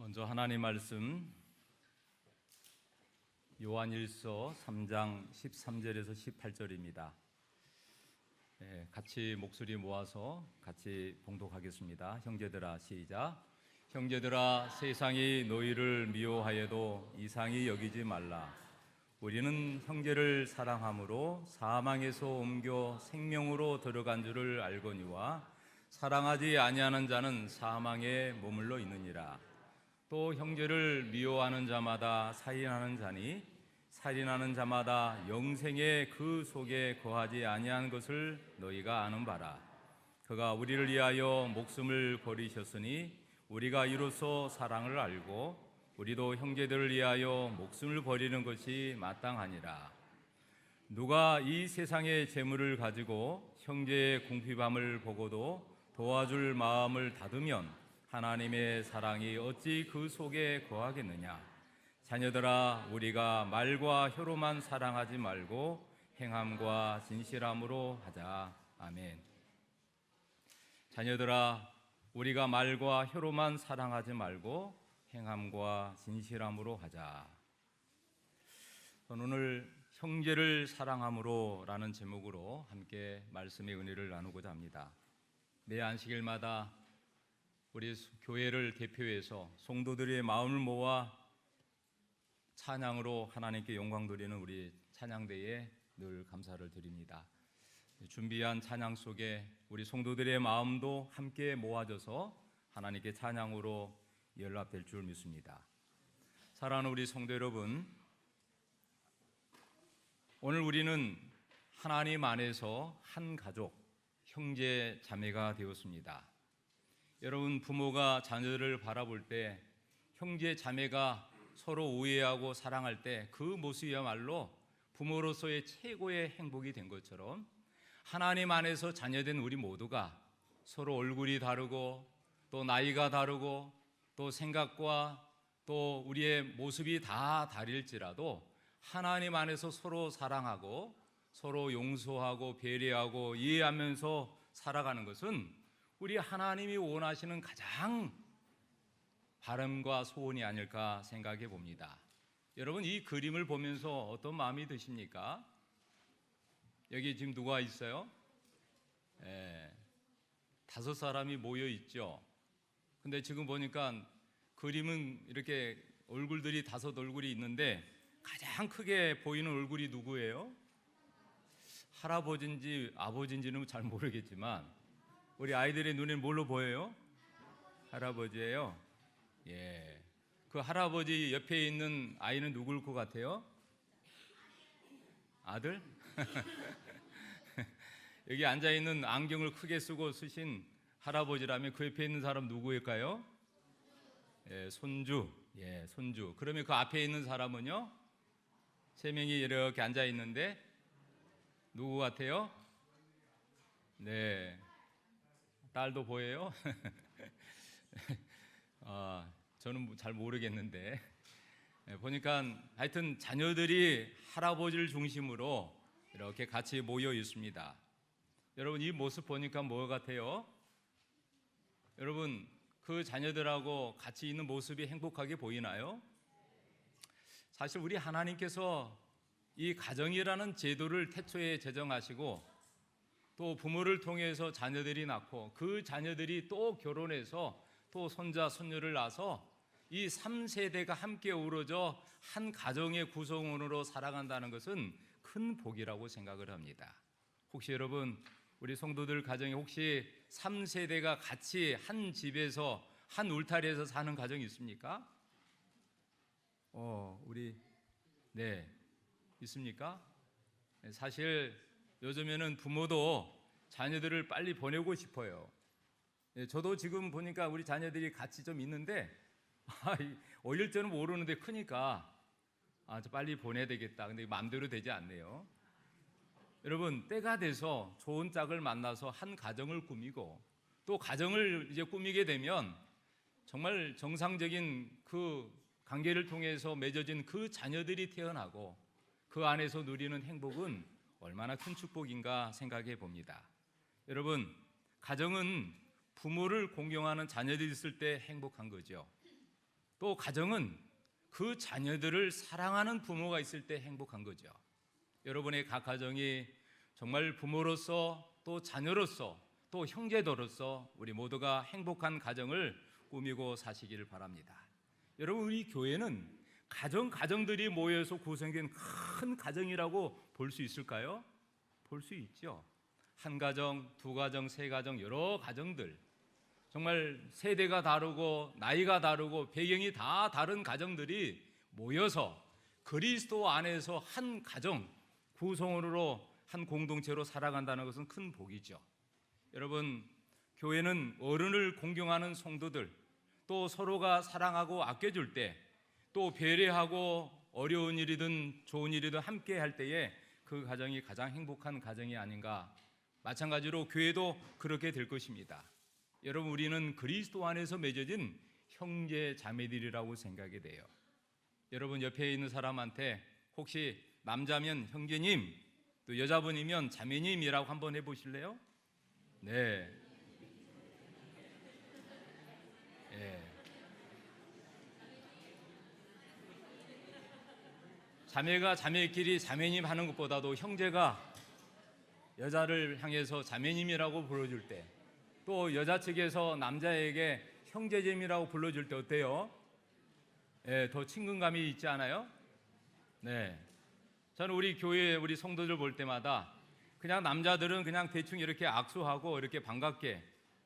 먼저 하나님 말씀 요한일서 3장 13절에서 18절입니다. 같이 목소리 모아서 같이 봉독하겠습니다. 형제들아 시작. 형제들아 세상이 너희를 미워하여도 이상히 여기지 말라. 우리는 형제를 사랑함으로 사망에서 옮겨 생명으로 들어간 줄을 알거니와 사랑하지 아니하는 자는 사망에 머물러 있느니라. 또 형제를 미워하는 자마다 살인하는 자니 살인하는 자마다 영생의 그 속에 거하지 아니한 것을 너희가 아는 바라. 그가 우리를 위하여 목숨을 버리셨으니 우리가 이로써 사랑을 알고 우리도 형제들을 위하여 목숨을 버리는 것이 마땅하니라. 누가 이 세상의 재물을 가지고 형제의 궁핍함을 보고도 도와줄 마음을 닫으면 하나님의 사랑이 어찌 그 속에 거하겠느냐. 자녀들아 우리가 말과 혀로만 사랑하지 말고 행함과 진실함으로 하자. 아멘. 자녀들아 우리가 말과 혀로만 사랑하지 말고 행함과 진실함으로 하자. 오늘 형제를 사랑함으로 라는 제목으로 함께 말씀의 은혜를 나누고자 합니다. 매 안식일마다 우리 교회를 대표해서 성도들의 마음을 모아 찬양으로 하나님께 영광 드리는 우리 찬양대에 늘 감사를 드립니다. 준비한 찬양 속에 우리 성도들의 마음도 함께 모아져서 하나님께 찬양으로 연락될 줄 믿습니다. 사랑하는 우리 성도 여러분, 오늘 우리는 하나님 안에서 한 가족, 형제 자매가 되었습니다. 여러분, 부모가 자녀를 바라볼 때 형제 자매가 서로 우애하고 사랑할 때 그 모습이야말로 부모로서의 최고의 행복이 된 것처럼 하나님 안에서 자녀된 우리 모두가 서로 얼굴이 다르고 또 나이가 다르고 또 생각과 또 우리의 모습이 다 다를지라도 하나님 안에서 서로 사랑하고 서로 용서하고 배려하고 이해하면서 살아가는 것은 우리 하나님이 원하시는 가장 바람과 소원이 아닐까 생각해 봅니다. 여러분, 이 그림을 보면서 어떤 마음이 드십니까? 여기 지금 누가 있어요? 5사람이 모여 있죠. 근데 지금 보니까 그림은 이렇게 얼굴들이 5 얼굴이 있는데 가장 크게 보이는 얼굴이 누구예요? 할아버지인지 아버지인지는 잘 모르겠지만 우리 아이들의 눈에 뭘로 보여요? 할아버지예요. 예. 그 할아버지 옆에 있는 아이는 누굴 것 같아요? 아들? 여기 앉아 있는 안경을 크게 쓰고 쓰신 할아버지라면 그 옆에 있는 사람 누구일까요? 예, 손주. 예, 손주. 그러면 그 앞에 있는 사람은요? 3명이 이렇게 앉아 있는데 누구 같아요? 네. 딸도 보여요? 저는 잘 모르겠는데 보니까 하여튼 자녀들이 할아버지를 중심으로 이렇게 같이 모여 있습니다. 여러분, 이 모습 보니까 뭐 같아요? 여러분, 그 자녀들하고 같이 있는 모습이 행복하게 보이나요? 사실 우리 하나님께서 이 가정이라는 제도를 태초에 제정하시고 또 부모를 통해서 자녀들이 낳고 그 자녀들이 또 결혼해서 또 손자 손녀를 낳아서 이 3세대가 함께 어우러져 한 가정의 구성원으로 살아간다는 것은 큰 복이라고 생각을 합니다. 혹시 여러분, 우리 성도들 가정에 혹시 3세대가 같이 한 집에서 한 울타리에서 사는 가정이 있습니까? 네, 있습니까? 사실 요즘에는 부모도 자녀들을 빨리 보내고 싶어요. 저도 지금 보니까 우리 자녀들이 같이 좀 있는데 어릴 때는 모르는데 크니까 저 빨리 보내야 되겠다. 근데 마음대로 되지 않네요. 여러분, 때가 돼서 좋은 짝을 만나서 한 가정을 꾸미고 또 가정을 이제 꾸미게 되면 정말 정상적인 그 관계를 통해서 맺어진 그 자녀들이 태어나고 그 안에서 누리는 행복은 얼마나 큰 축복인가 생각해 봅니다. 여러분, 가정은 부모를 공경하는 자녀들이 있을 때 행복한 거죠. 또 가정은 그 자녀들을 사랑하는 부모가 있을 때 행복한 거죠. 여러분의 각 가정이 정말 부모로서 또 자녀로서 또 형제들로서 우리 모두가 행복한 가정을 꾸미고 사시기를 바랍니다. 여러분, 우리 교회는 가정들이 모여서 구성된 큰 가정이라고 볼 수 있을까요? 볼 수 있죠. 한 가정, 두 가정, 세 가정, 여러 가정들, 정말 세대가 다르고 나이가 다르고 배경이 다 다른 가정들이 모여서 그리스도 안에서 한 가정 구성원으로 한 공동체로 살아간다는 것은 큰 복이죠. 여러분, 교회는 어른을 공경하는 성도들, 또 서로가 사랑하고 아껴줄 때, 또 배려하고 어려운 일이든 좋은 일이든 함께 할 때에 그 가정이 가장 행복한 가정이 아닌가. 마찬가지로 교회도 그렇게 될 것입니다. 여러분, 우리는 그리스도 안에서 맺어진 형제 자매들이라고 생각이 돼요. 여러분, 옆에 있는 사람한테 혹시 남자면 형제님, 또 여자분이면 자매님이라고 한번 해보실래요? 네. 자매가 자매끼리 자매님 하는 것보다도 형제가 여자를 향해서 자매님이라고 불러줄 때, 또 여자 측에서 남자에게 형제잼이라고 불러줄 때 어때요? 더 친근감이 있지 않아요? 네. 저는 우리 교회 우리 성도들 볼 때마다 그냥 남자들은 그냥 대충 이렇게 악수하고 이렇게 반갑게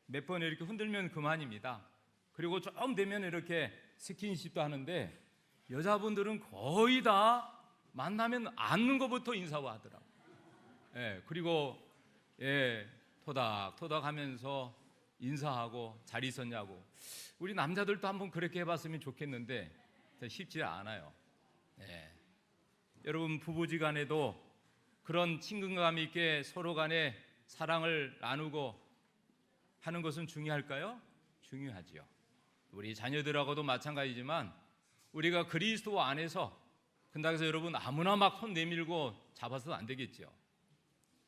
몇 번 이렇게 흔들면 그만입니다. 그리고 좀 되면 이렇게 스킨십도 하는데, 여자분들은 거의 다 만나면 앉는 것부터 인사와 하더라고요. 그리고 토닥토닥 하면서 인사하고 잘 있었냐고. 우리 남자들도 한번 그렇게 해봤으면 좋겠는데 쉽지 않아요. 여러분, 부부지간에도 그런 친근감 있게 서로 간에 사랑을 나누고 하는 것은 중요할까요? 중요하지요. 우리 자녀들하고도 마찬가지지만 우리가 그리스도 안에서, 근데 그래서 여러분 아무나 막 손 내밀고 잡아서는 안 되겠죠.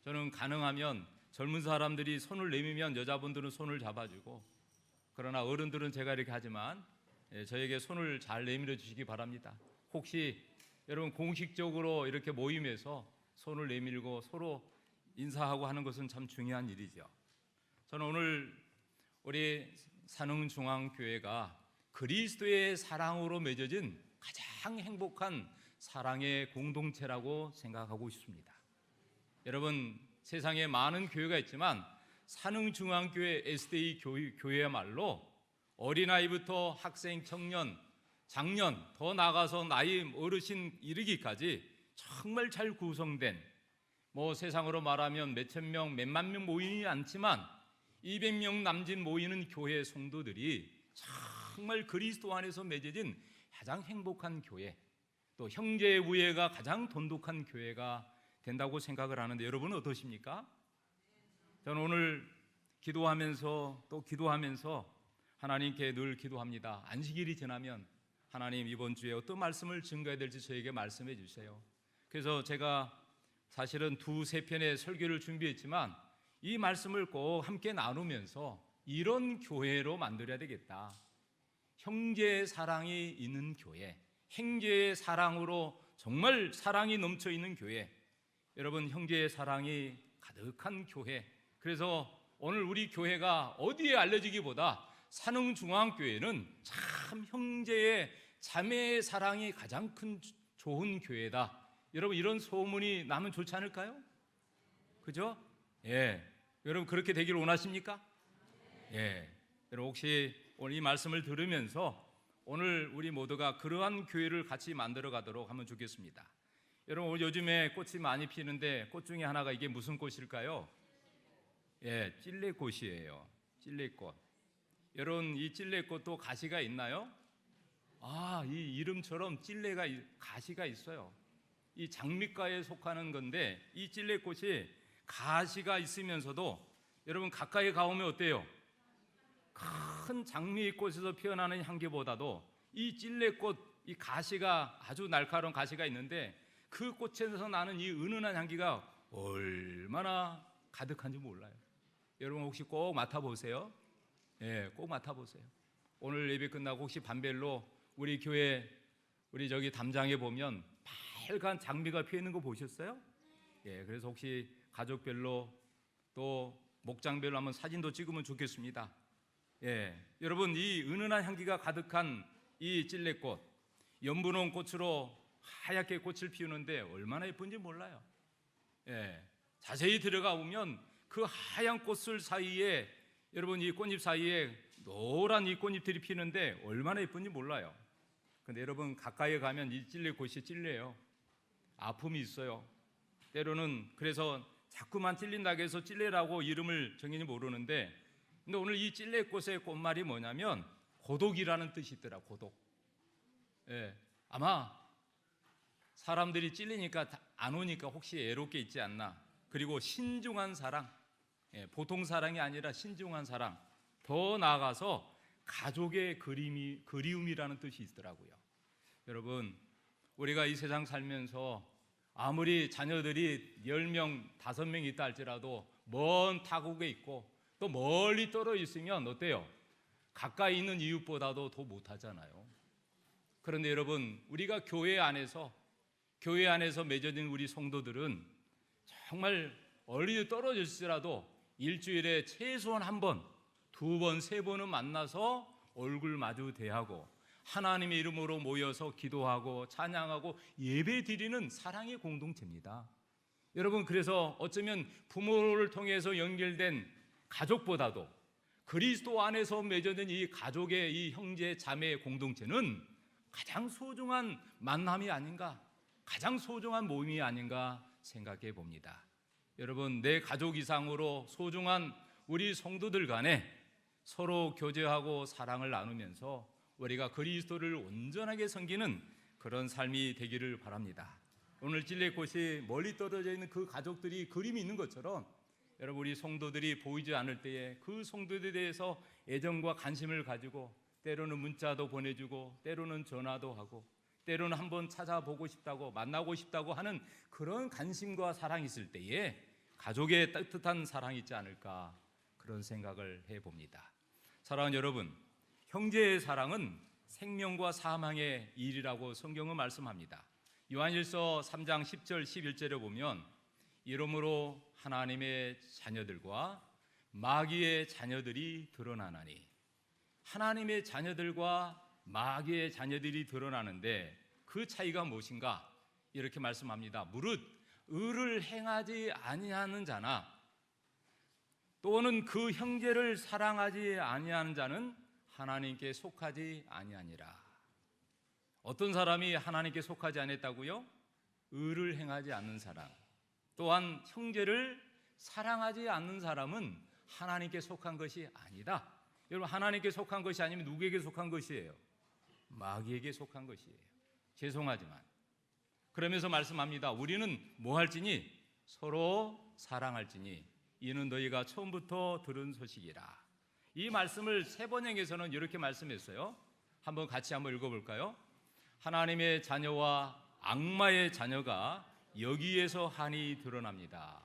저는 가능하면 젊은 사람들이 손을 내밀면 여자분들은 손을 잡아주고, 그러나 어른들은 제가 이렇게 하지만 저에게 손을 잘 내밀어 주시기 바랍니다. 혹시 여러분 공식적으로 이렇게 모임에서 손을 내밀고 서로 인사하고 하는 것은 참 중요한 일이죠. 저는 오늘 우리 산흥중앙교회가 그리스도의 사랑으로 맺어진 가장 행복한 사랑의 공동체라고 생각하고 있습니다. 여러분, 세상에 많은 교회가 있지만 산흥중앙교회 SDA 교회야말로 어린아이부터 학생, 청년, 장년, 더 나아가서 나이 어르신 이르기까지 정말 잘 구성된, 세상으로 말하면 몇천 명, 몇만 명 모이지 않지만 200명 남짓 모이는 교회 성도들이 정말 그리스도 안에서 맺어진 가장 행복한 교회, 또 형제 우애가 가장 돈독한 교회가 된다고 생각을 하는데, 여러분은 어떠십니까? 저는 오늘 기도하면서 하나님께 늘 기도합니다. 안식일이 지나면 하나님, 이번 주에 어떤 말씀을 증거해야 될지 저에게 말씀해 주세요. 그래서 제가 사실은 2-3편의 설교를 준비했지만 이 말씀을 꼭 함께 나누면서 이런 교회로 만들어야 되겠다. 형제의 사랑이 있는 교회, 형제의 사랑으로 정말 사랑이 넘쳐 있는 교회, 여러분 형제의 사랑이 가득한 교회. 그래서 오늘 우리 교회가 어디에 알려지기보다 산흥중앙교회는 참 형제의 자매의 사랑이 가장 큰 좋은 교회다. 여러분, 이런 소문이 나면 좋지 않을까요? 그죠? 여러분 그렇게 되기를 원하십니까? 여러분 혹시 오늘 이 말씀을 들으면서 오늘 우리 모두가 그러한 교회를 같이 만들어 가도록 하면 좋겠습니다. 여러분, 요즘에 꽃이 많이 피는데 꽃 중에 하나가 이게 무슨 꽃일까요? 찔레꽃이에요. 찔레꽃. 여러분, 이 찔레꽃도 가시가 있나요? 이 이름처럼 찔레가 가시가 있어요. 이 장미과에 속하는 건데, 이 찔레꽃이 가시가 있으면서도 여러분 가까이 가보면 어때요? 큰 장미꽃에서 피어나는 향기보다도 이 찔레꽃, 이 가시가 아주 날카로운 가시가 있는데 그 꽃에서 나는 이 은은한 향기가 얼마나 가득한지 몰라요. 여러분 혹시 꼭 맡아보세요. 꼭 맡아보세요. 오늘 예배 끝나고 혹시 반별로 우리 교회 우리 저기 담장에 보면 빨간 장미가 피어 있는 거 보셨어요? 예, 그래서 혹시 가족별로 또 목장별로 한번 사진도 찍으면 좋겠습니다. 예, 여러분 이 은은한 향기가 가득한 이 찔레꽃, 연분홍 꽃으로 하얗게 꽃을 피우는데 얼마나 예쁜지 몰라요. 예, 자세히 들어가 보면 그 하얀 꽃들 사이에 여러분 이 꽃잎 사이에 노란 이 꽃잎들이 피는데 얼마나 예쁜지 몰라요. 근데 여러분 가까이 가면 이 찔레꽃이 찔려요. 아픔이 있어요. 때로는 그래서 자꾸만 찔린다고 해서 찔레라고 이름을 정인이 모르는데, 근데 오늘 이 찔레꽃의 꽃말이 뭐냐면 고독이라는 뜻이 있더라. 고독. 예, 아마 사람들이 찔리니까 안 오니까 혹시 애롭게 있지 않나. 그리고 신중한 사랑, 예, 보통 사랑이 아니라 신중한 사랑, 더 나아가서 가족의 그리움이라는 뜻이 있더라고요. 여러분 우리가 이 세상 살면서 아무리 자녀들이 10명, 5명 있다 할지라도 먼 타국에 있고 또 멀리 떨어져 있으면 어때요? 가까이 있는 이웃보다도 더 못하잖아요. 그런데 여러분 우리가 교회 안에서 맺어진 우리 성도들은 정말 멀리 떨어질지라도 일주일에 최소한 한 번, 2번, 3번은 만나서 얼굴 마주 대하고 하나님의 이름으로 모여서 기도하고 찬양하고 예배 드리는 사랑의 공동체입니다. 여러분 그래서 어쩌면 부모를 통해서 연결된 가족보다도 그리스도 안에서 맺어진 이 가족의 이 형제 자매의 공동체는 가장 소중한 만남이 아닌가, 가장 소중한 모임이 아닌가 생각해 봅니다. 여러분 내 가족 이상으로 소중한 우리 성도들 간에 서로 교제하고 사랑을 나누면서 우리가 그리스도를 온전하게 섬기는 그런 삶이 되기를 바랍니다. 오늘 찔레꽃이 멀리 떨어져 있는 그 가족들이 그림이 있는 것처럼 여러분 우리 성도들이 보이지 않을 때에 그 성도들에 대해서 애정과 관심을 가지고 때로는 문자도 보내주고 때로는 전화도 하고 때로는 한번 찾아보고 싶다고 만나고 싶다고 하는 그런 관심과 사랑이 있을 때에 가족의 따뜻한 사랑이 있지 않을까 그런 생각을 해봅니다. 사랑하는 여러분, 형제의 사랑은 생명과 사망의 일이라고 성경은 말씀합니다. 요한일서 3장 10절 11절에 보면 이러므로 하나님의 자녀들과 마귀의 자녀들이 드러나나니, 하나님의 자녀들과 마귀의 자녀들이 드러나는데 그 차이가 무엇인가? 이렇게 말씀합니다. 무릇 의를 행하지 아니하는 자나 또는 그 형제를 사랑하지 아니하는 자는 하나님께 속하지 아니하니라. 어떤 사람이 하나님께 속하지 않았다고요? 의를 행하지 않는 사람, 또한 형제를 사랑하지 않는 사람은 하나님께 속한 것이 아니다. 여러분 하나님께 속한 것이 아니면 누구에게 속한 것이에요? 마귀에게 속한 것이에요. 죄송하지만 그러면서 말씀합니다. 우리는 뭐 할지니 서로 사랑할지니 이는 너희가 처음부터 들은 소식이라. 이 말씀을 세번역에서는 이렇게 말씀했어요. 한번 같이 한번 읽어볼까요? 하나님의 자녀와 악마의 자녀가 여기에서 한이 드러납니다.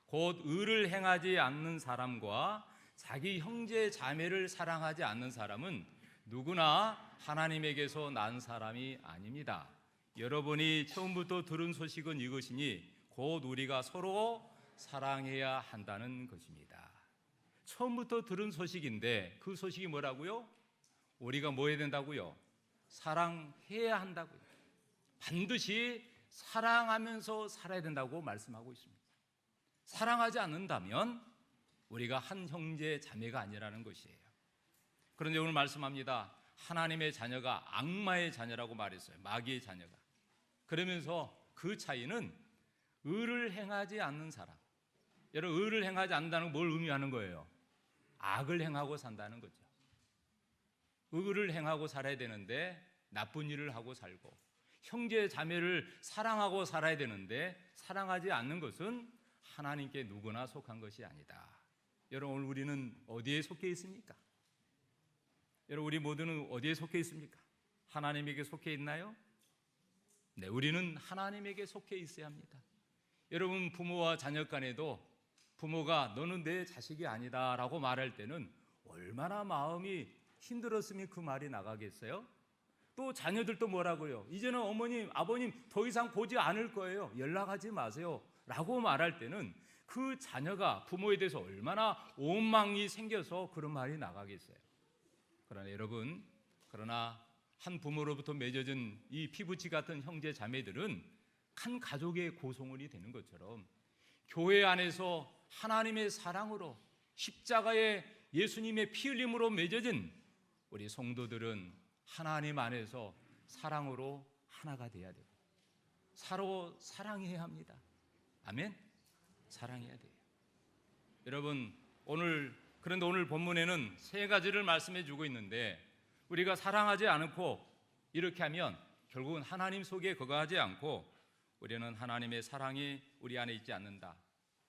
곧 의를 행하지 않는 사람과 자기 형제 자매를 사랑하지 않는 사람은 누구나 하나님에게서 난 사람이 아닙니다. 여러분이 처음부터 들은 소식은 이것이니 곧 우리가 서로 사랑해야 한다는 것입니다. 처음부터 들은 소식인데 그 소식이 뭐라고요? 우리가 뭐 해야 된다고요? 사랑해야 한다고요. 반드시 사랑하면서 살아야 된다고 말씀하고 있습니다. 사랑하지 않는다면 우리가 한 형제 자매가 아니라는 것이에요. 그런데 오늘 말씀합니다. 하나님의 자녀가 악마의 자녀라고 말했어요. 마귀의 자녀가. 그러면서 그 차이는 의를 행하지 않는 사람. 여러분 의를 행하지 않는다는 건 뭘 의미하는 거예요? 악을 행하고 산다는 거죠. 의를 행하고 살아야 되는데 나쁜 일을 하고 살고, 형제 자매를 사랑하고 살아야 되는데 사랑하지 않는 것은 하나님께 누구나 속한 것이 아니다. 여러분 오늘 우리는 어디에 속해 있습니까? 여러분 우리 모두는 어디에 속해 있습니까? 하나님에게 속해 있나요? 네, 우리는 하나님에게 속해 있어야 합니다. 여러분 부모와 자녀 간에도 부모가 너는 내 자식이 아니다 라고 말할 때는 얼마나 마음이 힘들었으면 그 말이 나가겠어요? 또 자녀들도 뭐라고요? 이제는 어머님, 아버님 더 이상 보지 않을 거예요. 연락하지 마세요. 라고 말할 때는 그 자녀가 부모에 대해서 얼마나 원망이 생겨서 그런 말이 나가겠어요. 그러나 여러분, 한 부모로부터 맺어진 이 피부치 같은 형제 자매들은 한 가족의 구성원이 되는 것처럼 교회 안에서 하나님의 사랑으로 십자가의 예수님의 피 흘림으로 맺어진 우리 성도들은 하나님 안에서 사랑으로 하나가 돼야 돼요. 서로 사랑해야 합니다. 아멘? 사랑해야 돼요. 여러분, 그런데 오늘 본문에는 세 가지를 말씀해 주고 있는데 우리가 사랑하지 않고 이렇게 하면 결국은 하나님 속에 거하지 않고 우리는 하나님의 사랑이 우리 안에 있지 않는다.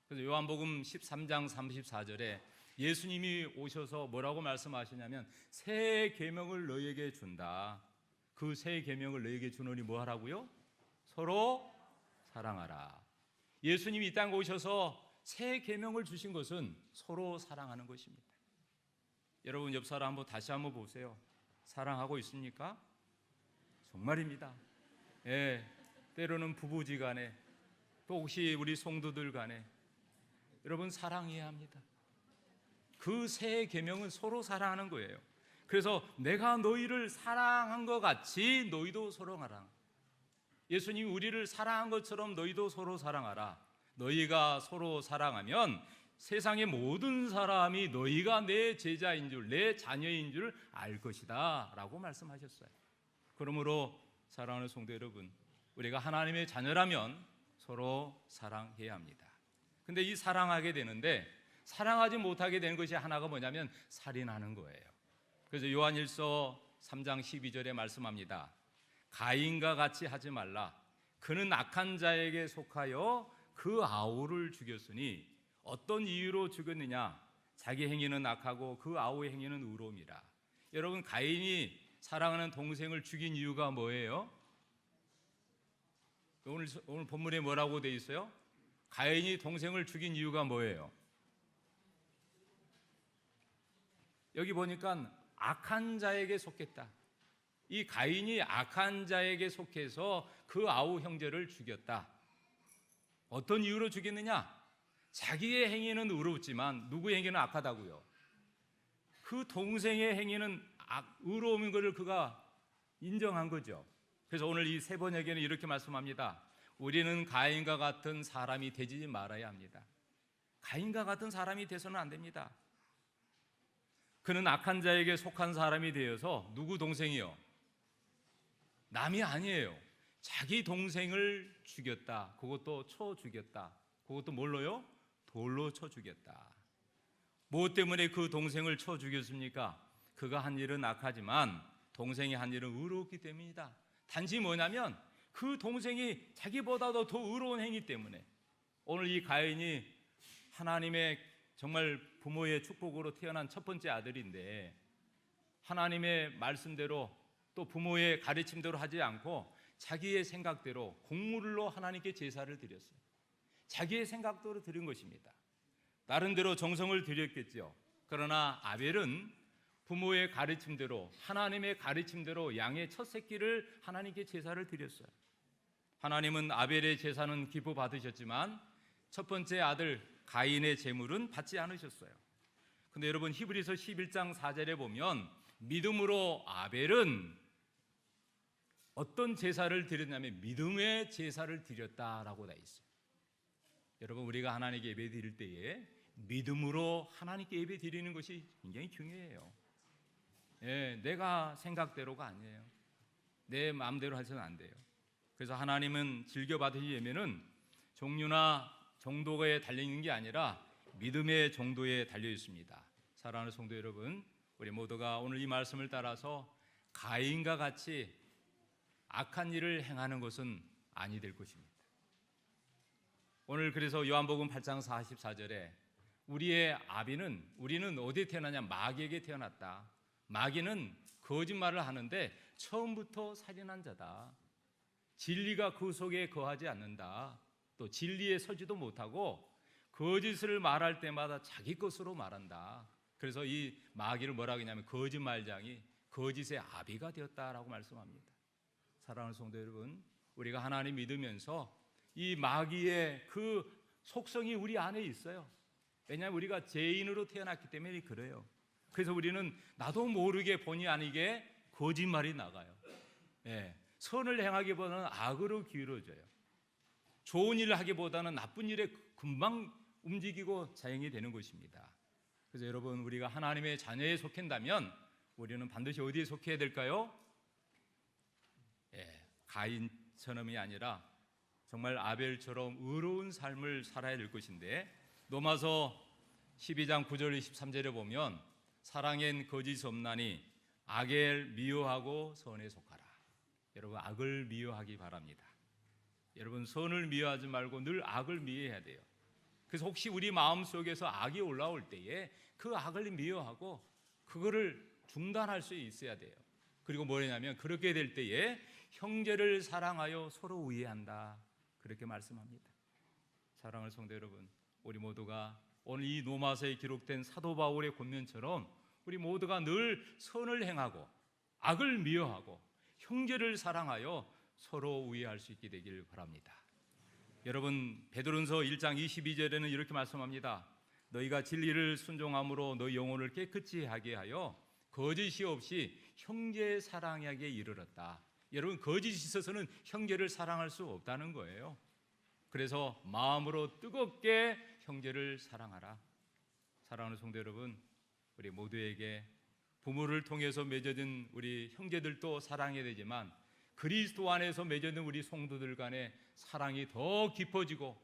그래서 요한복음 13장 34절에 예수님이 오셔서 뭐라고 말씀하시냐면 새 계명을 너희에게 준다. 그 새 계명을 너희에게 주노니 뭐 하라고요? 서로 사랑하라. 예수님이 이 땅에 오셔서 새 계명을 주신 것은 서로 사랑하는 것입니다. 여러분 옆 사람 다시 한번 보세요. 사랑하고 있습니까? 정말입니다. 예, 때로는 부부지간에 또 혹시 우리 성도들 간에 여러분 사랑해야 합니다. 그 새 계명은 서로 사랑하는 거예요. 그래서 내가 너희를 사랑한 것 같이 너희도 서로 사랑하라. 예수님이 우리를 사랑한 것처럼 너희도 서로 사랑하라. 너희가 서로 사랑하면 세상의 모든 사람이 너희가 내 제자인 줄, 내 자녀인 줄 알 것이다 라고 말씀하셨어요. 그러므로 사랑하는 성도 여러분, 우리가 하나님의 자녀라면 서로 사랑해야 합니다. 근데 이 사랑하게 되는데 사랑하지 못하게 되는 것이 하나가 뭐냐면 살인하는 거예요. 그래서 요한일서 3장 12절에 말씀합니다. 가인과 같이 하지 말라. 그는 악한 자에게 속하여 그 아우를 죽였으니 어떤 이유로 죽였느냐? 자기 행위는 악하고 그 아우의 행위는 의로움이라. 여러분, 가인이 사랑하는 동생을 죽인 이유가 뭐예요? 오늘 본문에 뭐라고 돼 있어요? 가인이 동생을 죽인 이유가 뭐예요? 여기 보니까 악한 자에게 속했다. 이 가인이 악한 자에게 속해서 그 아우 형제를 죽였다. 어떤 이유로 죽였느냐? 자기의 행위는 의롭지만 누구의 행위는 악하다고요? 그 동생의 행위는 의로움인 것을 그가 인정한 거죠. 그래서 오늘 이 세 번역에는 이렇게 말씀합니다. 우리는 가인과 같은 사람이 되지 말아야 합니다. 가인과 같은 사람이 돼서는 안 됩니다. 그는 악한 자에게 속한 사람이 되어서 누구 동생이요? 남이 아니에요. 자기 동생을 죽였다. 그것도 쳐 죽였다. 그것도 뭘로요? 돌로 쳐 죽였다. 무엇 때문에 그 동생을 쳐 죽였습니까? 그가 한 일은 악하지만 동생이 한 일은 의롭기 때문이다. 단지 뭐냐면 그 동생이 자기보다도 더 의로운 행위 때문에. 오늘 이 가인이 하나님의 정말 부모의 축복으로 태어난 첫 번째 아들인데 하나님의 말씀대로 또 부모의 가르침대로 하지 않고 자기의 생각대로 곡물로 하나님께 제사를 드렸어요. 자기의 생각대로 드린 것입니다. 나름대로 정성을 들였겠죠. 그러나 아벨은 부모의 가르침대로 하나님의 가르침대로 양의 첫 새끼를 하나님께 제사를 드렸어요. 하나님은 아벨의 제사는 기뻐 받으셨지만 첫 번째 아들 가인의 제물은 받지 않으셨어요. 근데 여러분 히브리서 11장 4절에 보면 믿음으로 아벨은 어떤 제사를 드렸냐면 믿음의 제사를 드렸다라고 돼 있어요. 여러분 우리가 하나님께 예배 드릴 때에 믿음으로 하나님께 예배 드리는 것이 굉장히 중요해요. 내가 생각대로가 아니에요. 내 마음대로 해서는 안 돼요. 그래서 하나님은 즐겨 받으실 예배는 종류나 정도에 달려있는 게 아니라 믿음의 정도에 달려 있습니다. 사랑하는 성도 여러분, 우리 모두가 오늘 이 말씀을 따라서 가인과 같이 악한 일을 행하는 것은 아니 될 것입니다. 오늘 그래서 요한복음 8장 44절에 우리는 어디에 태어나냐? 마귀에게 태어났다. 마귀는 거짓말을 하는데 처음부터 살인한 자다. 진리가 그 속에 거하지 않는다. 또 진리에 서지도 못하고 거짓을 말할 때마다 자기 것으로 말한다. 그래서 이 마귀를 뭐라고 하냐면 거짓말장이 거짓의 아비가 되었다라고 말씀합니다. 사랑하는 성도 여러분, 우리가 하나님 믿으면서 이 마귀의 그 속성이 우리 안에 있어요. 왜냐하면 우리가 죄인으로 태어났기 때문에 그래요. 그래서 우리는 나도 모르게 본의 아니게 거짓말이 나가요. 예, 선을 행하기보다는 악으로 기울어져요. 좋은 일을 하기보다는 나쁜 일에 금방 움직이고 자행이 되는 것입니다. 그래서 여러분, 우리가 하나님의 자녀에 속한다면 우리는 반드시 어디에 속해야 될까요? 가인처럼이 아니라 정말 아벨처럼 의로운 삶을 살아야 될 것인데, 로마서 12장 9절 23절에 보면 사랑엔 거짓이 없나니 악을 미워하고 선에 속하라. 여러분, 악을 미워하기 바랍니다. 여러분, 선을 미워하지 말고 늘 악을 미워해야 돼요. 그래서 혹시 우리 마음속에서 악이 올라올 때에 그 악을 미워하고 그거를 중단할 수 있어야 돼요. 그리고 뭐냐면 그렇게 될 때에 형제를 사랑하여 서로 우애한다, 그렇게 말씀합니다. 사랑하는 성도 여러분, 우리 모두가 오늘 이 로마서에 기록된 사도 바울의 권면처럼 우리 모두가 늘 선을 행하고 악을 미워하고 형제를 사랑하여 서로 우애할 수 있게 되길 바랍니다. 여러분, 베드로전서 1장 22절에는 이렇게 말씀합니다. 너희가 진리를 순종함으로 너희 영혼을 깨끗이 하게 하여 거짓이 없이 형제 사랑하게 이르렀다. 여러분, 거짓이 있어서는 형제를 사랑할 수 없다는 거예요. 그래서 마음으로 뜨겁게 형제를 사랑하라. 사랑하는 성도 여러분, 우리 모두에게 부모를 통해서 맺어진 우리 형제들도 사랑해야 되지만 그리스도 안에서 맺어진 우리 성도들 간의 사랑이 더 깊어지고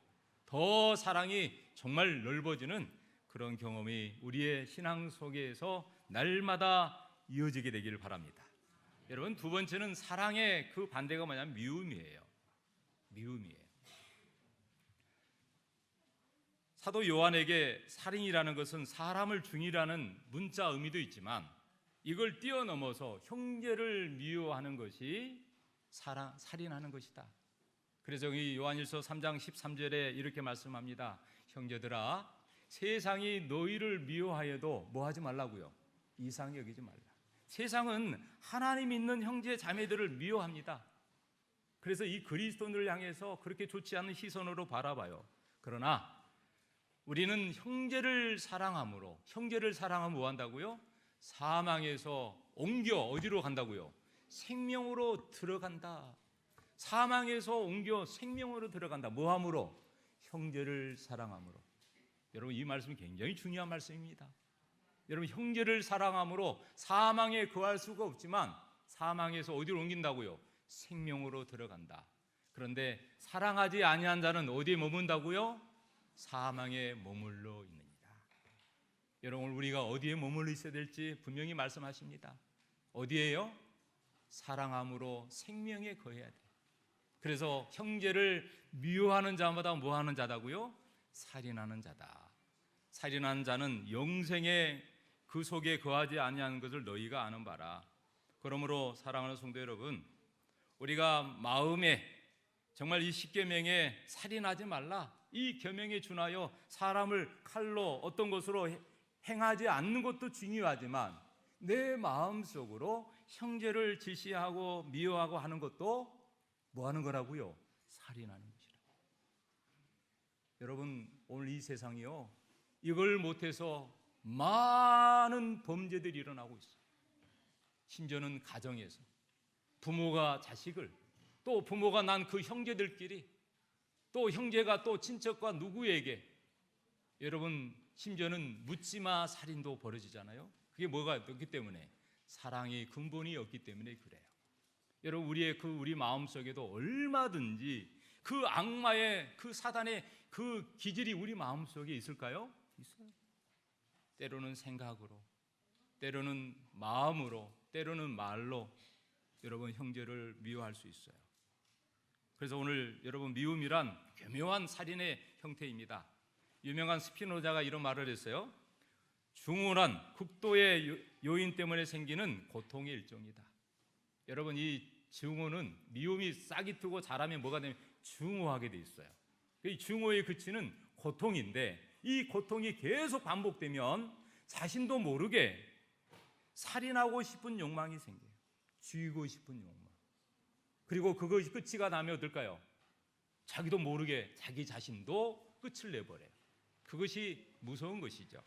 더 사랑이 정말 넓어지는 그런 경험이 우리의 신앙 속에서 날마다 이어지게 되기를 바랍니다. 여러분, 두 번째는 사랑의 그 반대가 뭐냐면 미움이에요. 미움이에요. 사도 요한에게 살인이라는 것은 사람을 죽이라는 문자 의미도 있지만 이걸 뛰어넘어서 형제를 미워하는 것이 살인하는 것이다. 그래서 이 요한일서 3장 13절에 이렇게 말씀합니다. 형제들아, 세상이 너희를 미워하여도 뭐 하지 말라고요? 이상히 여기지 말라. 세상은 하나님 있는 형제 자매들을 미워합니다. 그래서 이 그리스도인을 향해서 그렇게 좋지 않은 시선으로 바라봐요. 그러나 우리는 형제를 사랑함으로, 형제를 사랑하면 뭐 한다고요? 사망에서 옮겨 어디로 간다고요? 생명으로 들어간다. 사망에서 옮겨 생명으로 들어간다. 뭐함으로? 형제를 사랑함으로. 여러분, 이 말씀이 굉장히 중요한 말씀입니다. 여러분, 형제를 사랑함으로 사망에 거할 수가 없지만 사망에서 어디로 옮긴다고요? 생명으로 들어간다. 그런데 사랑하지 아니한 자는 어디에 머문다고요? 사망에 머물러 있느니라. 여러분, 우리가 어디에 머물러 있어야 될지 분명히 말씀하십니다. 어디에요? 사랑함으로 생명에 거해야 돼. 그래서 형제를 미워하는 자마다 뭐 하는 자다고요? 살인하는 자다. 살인하는 자는 영생의 그 속에 거하지 아니하는 것을 너희가 아는 바라. 그러므로 사랑하는 성도 여러분, 우리가 마음에 정말 이 십계명에 살인하지 말라, 이 계명에 준하여 사람을 칼로 어떤 것으로 행하지 않는 것도 중요하지만 내 마음속으로 형제를 질시하고 미워하고 하는 것도 뭐 하는 거라고요? 살인하는 것이라. 여러분, 오늘 이 세상이요, 이걸 못해서 많은 범죄들이 일어나고 있어요. 심지어는 가정에서 부모가 자식을, 또 부모가 난 그 형제들끼리, 또 형제가 또 친척과 누구에게, 여러분, 심지어는 묻지마 살인도 벌어지잖아요. 그게 뭐가 없기 때문에? 사랑의 근본이 없기 때문에 그래요. 여러분, 우리 마음속에도 얼마든지 그 악마의, 그 사단의 그 기질이 우리 마음속에 있을까요? 있어요. 때로는 생각으로, 때로는 마음으로, 때로는 말로 여러분 형제를 미워할 수 있어요. 그래서 오늘 여러분, 미움이란 교묘한 살인의 형태입니다. 유명한 스피노자가 이런 말을 했어요. 중후란 극도의 요인 때문에 생기는 고통의 일종이다. 여러분, 이 증오는 미움이 싹이 트고 자라면 뭐가 되면 증오하게 돼 있어요. 이 증오에 그치는 고통인데 이 고통이 계속 반복되면 자신도 모르게 살인하고 싶은 욕망이 생겨요. 죽이고 싶은 욕망. 그리고 그것이 끝이가 나면 어떨까요? 자기도 모르게 자기 자신도 끝을 내버려요. 그것이 무서운 것이죠.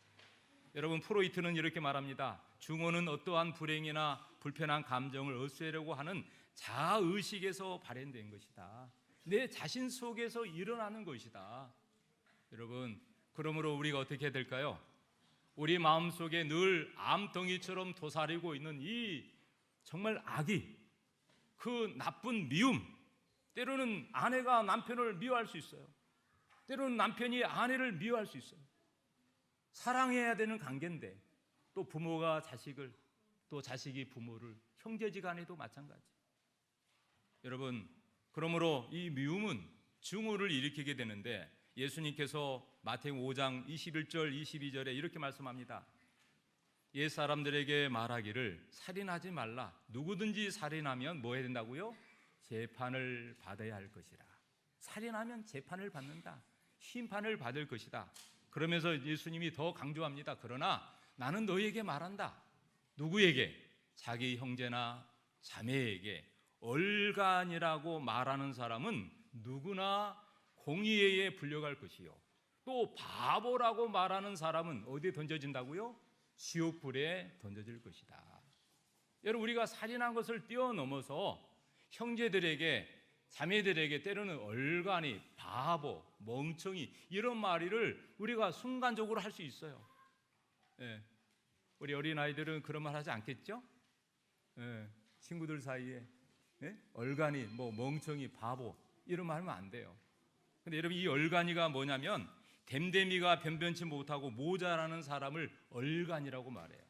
여러분, 프로이트는 이렇게 말합니다. 중어는 어떠한 불행이나 불편한 감정을 없애려고 하는 자아의식에서 발현된 것이다. 내 자신 속에서 일어나는 것이다. 여러분, 그러므로 우리가 어떻게 해야 될까요? 우리 마음속에 늘 암덩이처럼 도사리고 있는 이 정말 악이, 그 나쁜 미움, 때로는 아내가 남편을 미워할 수 있어요. 때로는 남편이 아내를 미워할 수 있어요. 사랑해야 되는 관계인데, 또 부모가 자식을, 또 자식이 부모를, 형제지간에도 마찬가지. 여러분, 그러므로 이 미움은 증오를 일으키게 되는데, 예수님께서 마태복음 5장 21절 22절에 이렇게 말씀합니다. 옛 사람들에게 말하기를 살인하지 말라. 누구든지 살인하면 뭐 해야 된다고요? 재판을 받아야 할 것이라. 살인하면 재판을 받는다. 심판을 받을 것이다. 그러면서 예수님이 더 강조합니다. 그러나 나는 너희에게 말한다. 누구에게? 자기 형제나 자매에게 얼간이라고 말하는 사람은 누구나 공의에 의해 불려갈 것이요, 또 바보라고 말하는 사람은 어디에 던져진다고요? 지옥불에 던져질 것이다. 여러분, 우리가 살인한 것을 뛰어넘어서 형제들에게, 자매들에게 때로는 얼간이, 바보, 멍청이 이런 말을 우리가 순간적으로 할 수 있어요. 예. 우리 어린아이들은 그런 말 하지 않겠죠? 예. 친구들 사이에 얼간이, 뭐 멍청이, 바보 이런 말 하면 안 돼요. 근데 여러분, 이 얼간이가 뭐냐면 댐댐이가 변변치 못하고 모자라는 사람을 얼간이라고 말해요.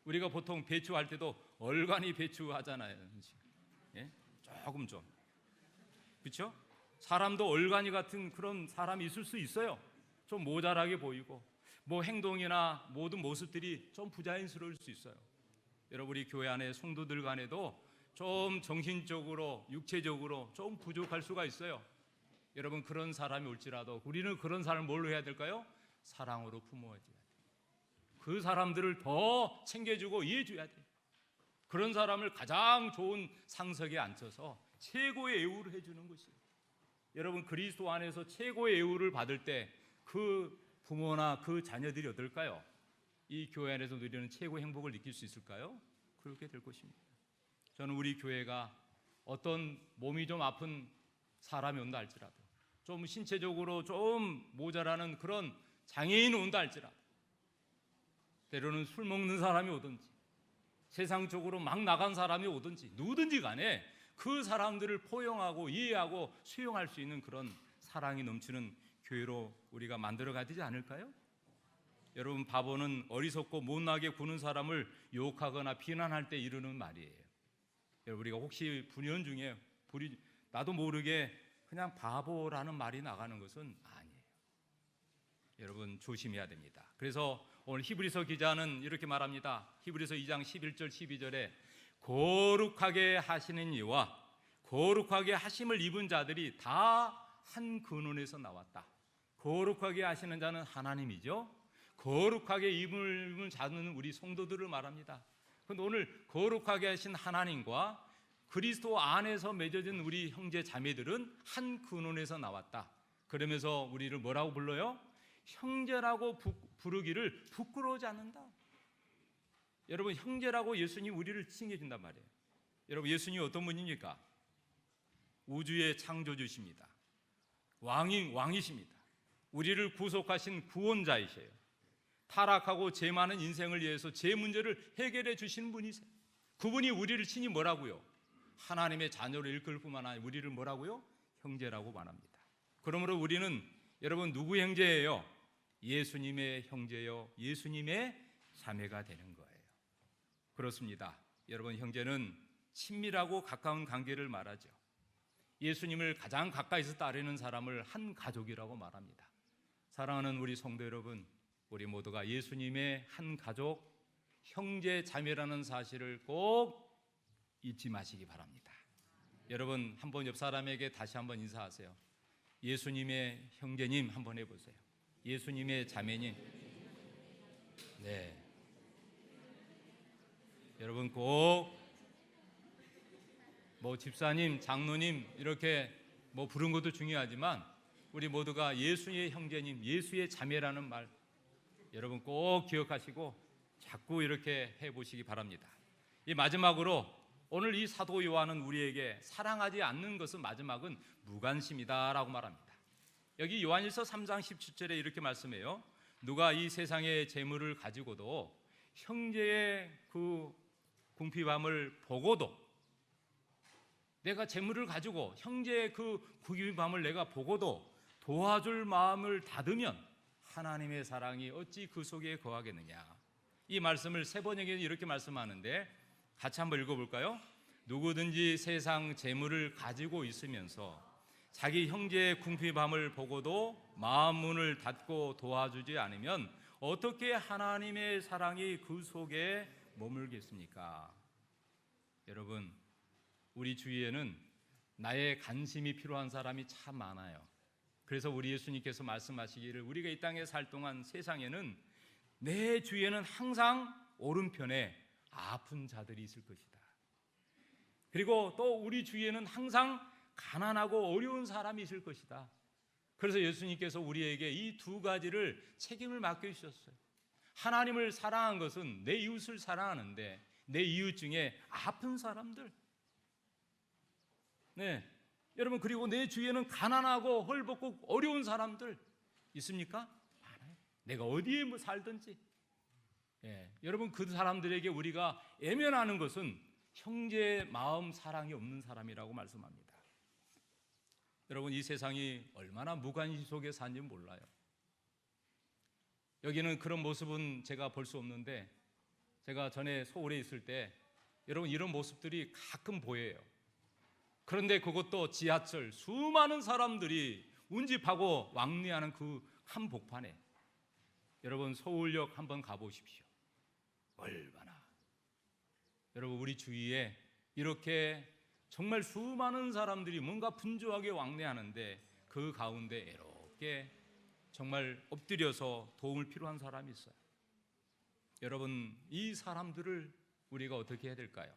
우리가 보통 배추할 때도 얼간이 배추하잖아요. 예? 조금 좀, 그렇죠? 사람도 얼간이 같은 그런 사람이 있을 수 있어요. 좀 모자라게 보이고, 뭐 행동이나 모든 모습들이 좀 부자연스러울 수 있어요. 여러분, 우리 교회 안에 성도들 간에도 좀 정신적으로, 육체적으로 좀 부족할 수가 있어요. 여러분, 그런 사람이 올지라도 우리는 그런 사람을 뭘로 해야 될까요? 사랑으로 품어줘야 돼요. 그 사람들을 더 챙겨주고 이해해줘야 돼요. 그런 사람을 가장 좋은 상석에 앉혀서 최고의 애우를 해주는 것이에요. 여러분, 그리스도 안에서 최고의 애우를 받을 때 그 부모나 그 자녀들이 어떨까요? 이 교회 안에서 누리는 최고의 행복을 느낄 수 있을까요? 그렇게 될 것입니다. 저는 우리 교회가 어떤 몸이 좀 아픈 사람이 온다 할지라도, 좀 신체적으로 좀 모자라는 그런 장애인이 온다 할지라도, 때로는 술 먹는 사람이 오든지 세상적으로 막 나간 사람이 오든지 누구든지 간에 그 사람들을 포용하고 이해하고 수용할 수 있는 그런 사랑이 넘치는 교회로 우리가 만들어가야 되지 않을까요? 여러분, 바보는 어리석고 못나게 구는 사람을 욕하거나 비난할 때 이르는 말이에요. 여러분, 우리가 혹시 분연 중에 나도 모르게 그냥 바보라는 말이 나가는 것은 아니에요. 여러분, 조심해야 됩니다. 그래서 오늘 히브리서 기자는 이렇게 말합니다. 히브리서 2장 11절 12절에 거룩하게 하시는 이와 거룩하게 하심을 입은 자들이 다 한 근원에서 나왔다. 거룩하게 하시는 자는 하나님이죠. 거룩하게 입은 자는 우리 성도들을 말합니다. 그런데 오늘 거룩하게 하신 하나님과 그리스도 안에서 맺어진 우리 형제 자매들은 한 근원에서 나왔다. 그러면서 우리를 뭐라고 불러요? 형제라고 부르기를 부끄러워하지 않는다. 여러분, 형제라고 예수님 우리를 칭해준단 말이에요. 여러분, 예수님이 어떤 분입니까? 우주의 창조주십니다. 왕이십니다. 우리를 구속하신 구원자이세요. 타락하고 죄 많은 인생을 위해서 죄 문제를 해결해 주시는 분이세요. 그분이 우리를 친히 뭐라고요? 하나님의 자녀로 일컬 뿐만 아니라 우리를 뭐라고요? 형제라고 말합니다. 그러므로 우리는 여러분 누구 형제예요? 예수님의 형제요, 예수님의 자매가 되는 거예요. 그렇습니다. 여러분, 형제는 친밀하고 가까운 관계를 말하죠. 예수님을 가장 가까이서 따르는 사람을 한 가족이라고 말합니다. 사랑하는 우리 성도 여러분, 우리 모두가 예수님의 한 가족, 형제 자매라는 사실을 꼭 잊지 마시기 바랍니다. 여러분, 한번 옆 사람에게 다시 한번 인사하세요. 예수님의 형제님 한번 해보세요. 예수님의 자매님. 네. 여러분 꼭 집사님, 장로님 이렇게 부른 것도 중요하지만 우리 모두가 예수의 형제님, 예수의 자매라는 말 여러분 꼭 기억하시고 자꾸 이렇게 해보시기 바랍니다. 이 마지막으로 오늘 이 사도 요한은 우리에게 사랑하지 않는 것은 마지막은 무관심이다라고 말합니다. 여기 요한일서 3장 17절에 이렇게 말씀해요. 누가 이 세상의 재물을 가지고도 형제의 그 궁핍함을 보고도, 내가 재물을 가지고 형제의 그 궁핍함을 내가 보고도 도와줄 마음을 닫으면 하나님의 사랑이 어찌 그 속에 거하겠느냐. 이 말씀을 세 번역에 이렇게 말씀하는데 같이 한번 읽어볼까요? 누구든지 세상 재물을 가지고 있으면서 자기 형제의 궁핍함을 보고도 마음 문을 닫고 도와주지 않으면 어떻게 하나님의 사랑이 그 속에 머물겠습니까? 여러분, 우리 주위에는 나의 관심이 필요한 사람이 참 많아요. 그래서 우리 예수님께서 말씀하시기를 우리가 이 땅에 살 동안 세상에는 내 주위에는 항상 오른편에 아픈 자들이 있을 것이다. 그리고 또 우리 주위에는 항상 가난하고 어려운 사람이 있을 것이다. 그래서 예수님께서 우리에게 이 두 가지를 책임을 맡겨주셨어요. 하나님을 사랑한 것은 내 이웃을 사랑하는데 내 이웃 중에 아픈 사람들, 여러분, 그리고 내 주위에는 가난하고 헐벗고 어려운 사람들 있습니까? 많아요. 내가 어디에 살든지. 여러분, 그 사람들에게 우리가 애면하는 것은 형제의 마음 사랑이 없는 사람이라고 말씀합니다. 여러분, 이 세상이 얼마나 무관심 속에 사는지 몰라요. 여기는 그런 모습은 제가 볼 수 없는데 제가 전에 서울에 있을 때 여러분 이런 모습들이 가끔 보여요. 그런데 그것도 지하철 수많은 사람들이 운집하고 왕래하는 그 한복판에 여러분 서울역 한번 가보십시오. 얼마나 여러분 우리 주위에 이렇게 정말 수많은 사람들이 뭔가 분주하게 왕래하는데 그 가운데 이렇게 정말 엎드려서 도움을 필요한 사람이 있어요. 여러분, 이 사람들을 우리가 어떻게 해야 될까요?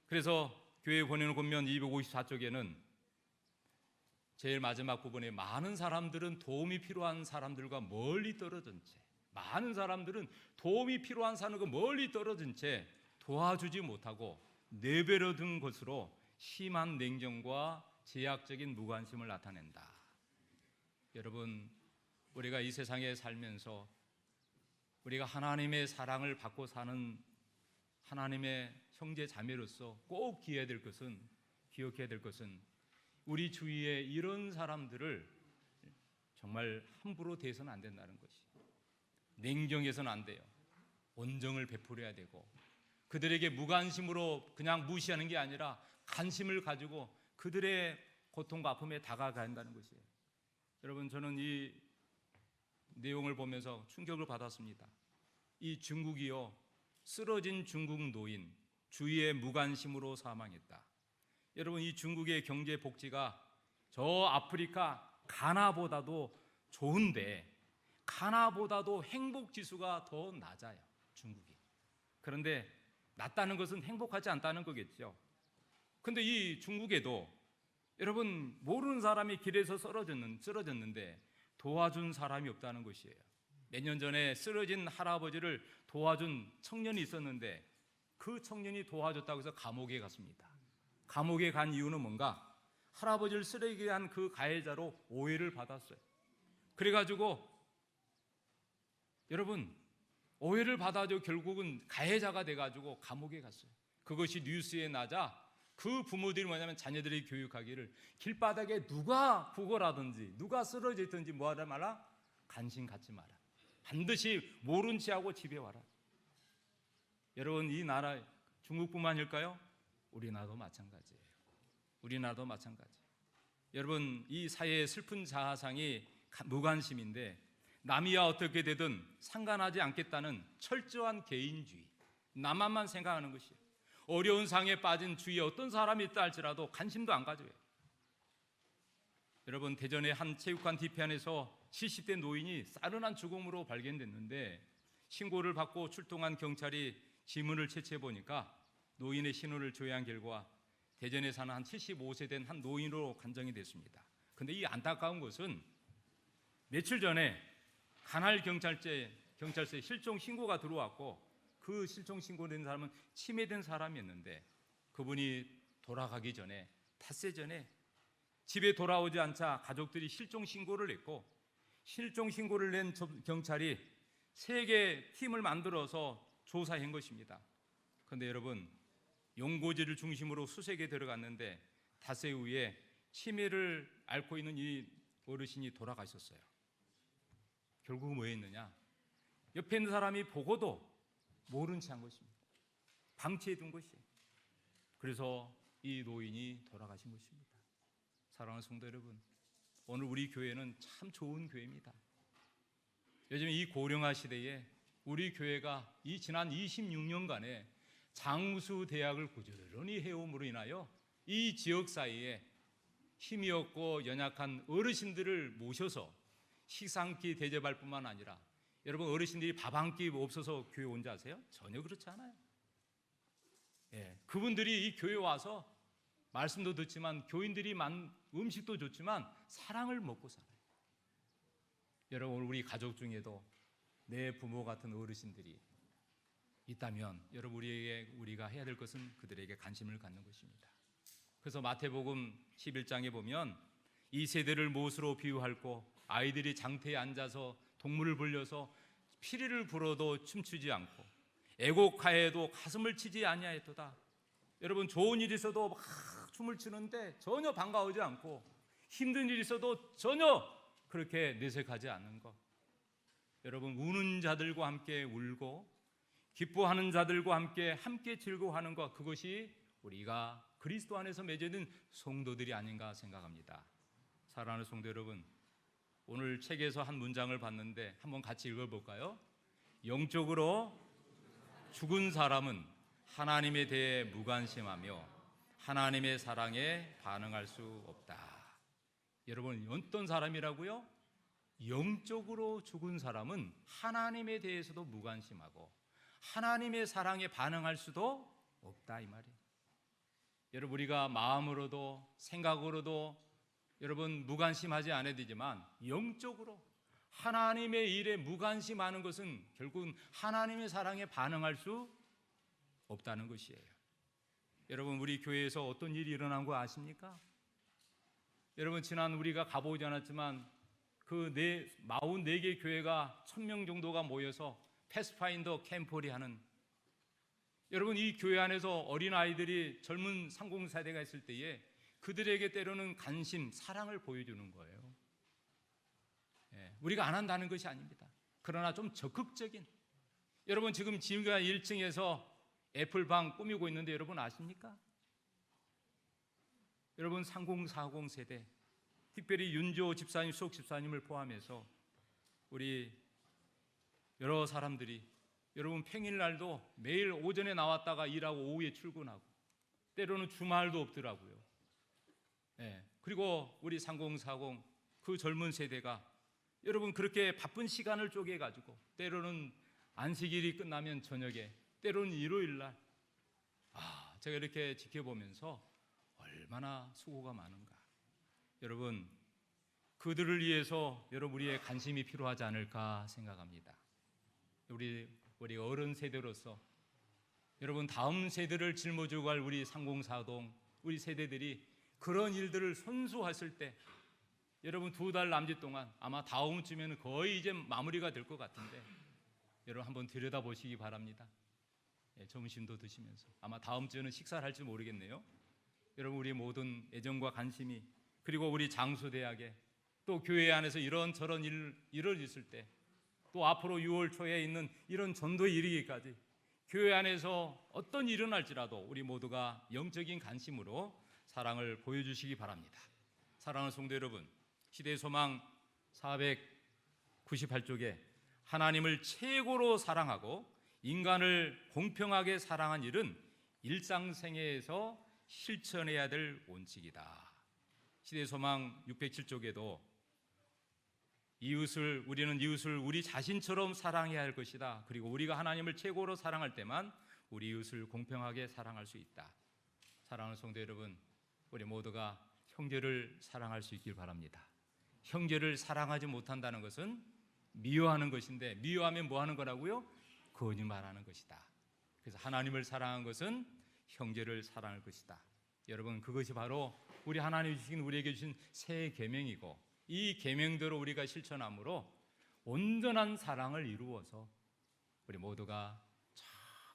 그래서 교회 보내는 권면 254쪽에는 제일 마지막 부분에 많은 사람들은 도움이 필요한 사람들과 멀리 떨어진 채, 많은 사람들은 도움이 필요한 사람과 멀리 떨어진 채 도와주지 못하고 내버려둔 것으로 심한 냉정과 제약적인 무관심을 나타낸다. 여러분, 우리가 이 세상에 살면서 우리가 하나님의 사랑을 받고 사는 하나님의 형제 자매로서 꼭 기억해야 될 것은 우리 주위에 이런 사람들을 정말 함부로 대해서는 안 된다는 것이, 냉정해서는 안 돼요. 온정을 베풀어야 되고 그들에게 무관심으로 그냥 무시하는 게 아니라 관심을 가지고 그들의 고통과 아픔에 다가가야 한다는 것이에요. 여러분, 저는 이 내용을 보면서 충격을 받았습니다. 이 중국이요, 쓰러진 중국 노인 주위의 무관심으로 사망했다. 여러분, 이 중국의 경제 복지가 저 아프리카 가나보다도 좋은데 가나보다도 행복 지수가 더 낮아요, 중국이. 그런데 낮다는 것은 행복하지 않다는 거겠죠. 근데 이 중국에도 여러분 모르는 사람이 길에서 쓰러졌는데 도와준 사람이 없다는 것이에요. 몇 년 전에 쓰러진 할아버지를 도와준 청년이 있었는데 그 청년이 도와줬다고 해서 감옥에 갔습니다. 감옥에 간 이유는 뭔가? 할아버지를 쓰러지게 한 그 가해자로 오해를 받았어요. 그래가지고 여러분 오해를 받아서 결국은 가해자가 돼가지고 감옥에 갔어요. 그것이 뉴스에 나자 그 부모들이 뭐냐면 자녀들이 교육하기를 길바닥에 누가 구걸하든지 누가 쓰러져 있든지 뭐하라 말라 관심 갖지 마라. 반드시 모른 채 하고 집에 와라. 여러분, 이 나라 중국뿐만일까요? 우리나라도 마찬가지예요. 우리나라도 마찬가지. 여러분, 이 사회의 슬픈 자아상이 무관심인데 남이야 어떻게 되든 상관하지 않겠다는 철저한 개인주의, 나만만 생각하는 것이에요. 어려운 상에 빠진 주위에 어떤 사람이 있다 할지라도 관심도 안 가져요. 여러분, 대전의 한 체육관 뒤편에서 70대 노인이 싸른한 죽음으로 발견됐는데 신고를 받고 출동한 경찰이 지문을 채취해 보니까 노인의 신원을 조회한 결과 대전에 사는 한 75세 된 한 노인으로 간정이 됐습니다. 근데 이 안타까운 것은 며칠 전에 관할 경찰서에 실종 신고가 들어왔고, 그 실종 신고된 사람은 치매된 사람이었는데 그분이 돌아가기 전에, 닷새 전에 집에 돌아오지 않자 가족들이 실종 신고를 냈고, 실종 신고를 낸 경찰이 3개 팀을 만들어서 조사한 것입니다. 그런데 여러분, 용고지를 중심으로 수색에 들어갔는데 닷새 후에 치매를 앓고 있는 이 어르신이 돌아가셨어요. 결국 뭐였느냐? 옆에 있는 사람이 보고도 모른 채 한 것입니다. 방치해 둔 것이에요. 그래서 이 노인이 돌아가신 것입니다. 사랑하는 성도 여러분, 오늘 우리 교회는 참 좋은 교회입니다. 요즘 이 고령화 시대에 우리 교회가 이 지난 26년간의 장수 대학을 꾸준히 해옴으로 인하여 이 지역 사이에 힘이 없고 연약한 어르신들을 모셔서 식사 한 끼 대접할 뿐만 아니라, 여러분 어르신들이 밥 한 끼 없어서 교회 온 줄 아세요? 전혀 그렇지 않아요. 그분들이 이 교회 와서 말씀도 듣지만, 교인들이 음식도 좋지만 사랑을 먹고 살아요. 여러분, 우리 가족 중에도 내 부모 같은 어르신들이 있다면 여러분, 우리가 해야 될 것은 그들에게 관심을 갖는 것입니다. 그래서 마태복음 11장에 보면 이 세대를 못으로 비유할고 아이들이 장태에 앉아서 동물을 불려서 피리를 불어도 춤추지 않고 애곡하여도 가슴을 치지 아니하였도다. 여러분, 좋은 일이 있어도 막 춤을 추는데 전혀 반가워하지 않고, 힘든 일이 있어도 전혀 그렇게 내색하지 않는 것. 여러분, 우는 자들과 함께 울고 기뻐하는 자들과 함께 즐거워하는 것, 그것이 우리가 그리스도 안에서 맺어진 성도들이 아닌가 생각합니다. 사랑하는 성도 여러분, 오늘 책에서 한 문장을 봤는데 한번 같이 읽어볼까요? 영적으로 죽은 사람은 하나님에 대해 무관심하며 하나님의 사랑에 반응할 수 없다. 여러분, 어떤 사람이라고요? 영적으로 죽은 사람은 하나님에 대해서도 무관심하고 하나님의 사랑에 반응할 수도 없다, 이 말이에요. 여러분, 우리가 마음으로도 생각으로도 여러분 무관심하지 않아야 되지만, 영적으로 하나님의 일에 무관심하는 것은 결국은 하나님의 사랑에 반응할 수 없다는 것이에요. 여러분, 우리 교회에서 어떤 일이 일어난 거 아십니까? 여러분, 지난 우리가 가보지 않았지만 그 44개 교회가 1000명 정도가 모여서 패스파인더 캠프를 하는, 여러분, 이 교회 안에서 어린아이들이 젊은 상공세대가 있을 때에 그들에게 때로는 관심, 사랑을 보여주는 거예요. 우리가 안 한다는 것이 아닙니다. 그러나 좀 적극적인, 여러분 지금 지금가 1층에서 애플방 꾸미고 있는데 여러분 아십니까? 여러분 3040 세대, 특별히 윤조 집사님, 수석 집사님을 포함해서 우리 여러 사람들이 여러분 평일날도 매일 오전에 나왔다가 일하고 오후에 출근하고 때로는 주말도 없더라고요. 그리고 우리 3040 그 젊은 세대가 여러분 그렇게 바쁜 시간을 쪼개가지고 때로는 안식일이 끝나면 저녁에, 때로는 일요일날, 제가 이렇게 지켜보면서 얼마나 수고가 많은가. 여러분, 그들을 위해서 여러분 우리의 관심이 필요하지 않을까 생각합니다. 우리 어른 세대로서 여러분 다음 세대를 짊어지고 갈 우리 3040 우리 세대들이 그런 일들을 손수했을 때 여러분 2달 남짓 동안 아마 다음 주면 거의 이제 마무리가 될 것 같은데 여러분 한번 들여다보시기 바랍니다. 점심도 드시면서 아마 다음 주에는 식사를 할지 모르겠네요. 여러분, 우리 모든 애정과 관심이, 그리고 우리 장수대학에 또 교회 안에서 이런저런 일을 있을 때, 또 앞으로 6월 초에 있는 이런 전도에 이르기까지 교회 안에서 어떤 일이 일어날지라도 우리 모두가 영적인 관심으로 사랑을 보여주시기 바랍니다. 사랑하는 성도 여러분, 시대의 소망 498쪽에 하나님을 최고로 사랑하고 인간을 공평하게 사랑한 일은 일상생애에서 실천해야 될 원칙이다. 시대의 소망 607쪽에도 우리는 이웃을 우리 자신처럼 사랑해야 할 것이다. 그리고 우리가 하나님을 최고로 사랑할 때만 우리 이웃을 공평하게 사랑할 수 있다. 사랑하는 성도 여러분, 우리 모두가 형제를 사랑할 수 있길 바랍니다. 형제를 사랑하지 못한다는 것은 미워하는 것인데, 미워하면 뭐 하는 거라고요? 거짓말하는 것이다. 그래서 하나님을 사랑한 것은 형제를 사랑할 것이다. 여러분, 그것이 바로 우리 하나님이 주신, 우리에게 주신 새 계명이고, 이 계명대로 우리가 실천함으로 온전한 사랑을 이루어서 우리 모두가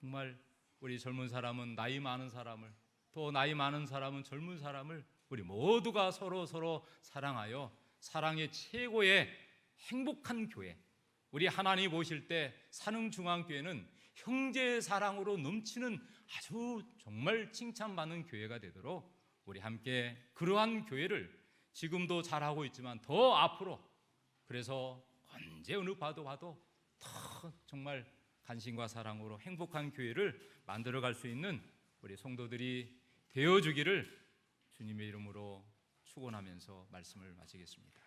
정말, 우리 젊은 사람은 나이 많은 사람을, 또 나이 많은 사람은 젊은 사람을, 우리 모두가 서로 사랑하여 사랑의 최고의 행복한 교회, 우리 하나님 보실 때 산흥중앙교회는 형제의 사랑으로 넘치는 아주 정말 칭찬받는 교회가 되도록 우리 함께 그러한 교회를 지금도 잘하고 있지만 더 앞으로, 그래서 언제 어느 봐도 더 정말 간신과 사랑으로 행복한 교회를 만들어갈 수 있는 우리 성도들이 되어주기를 주님의 이름으로 축원하면서 말씀을 마치겠습니다.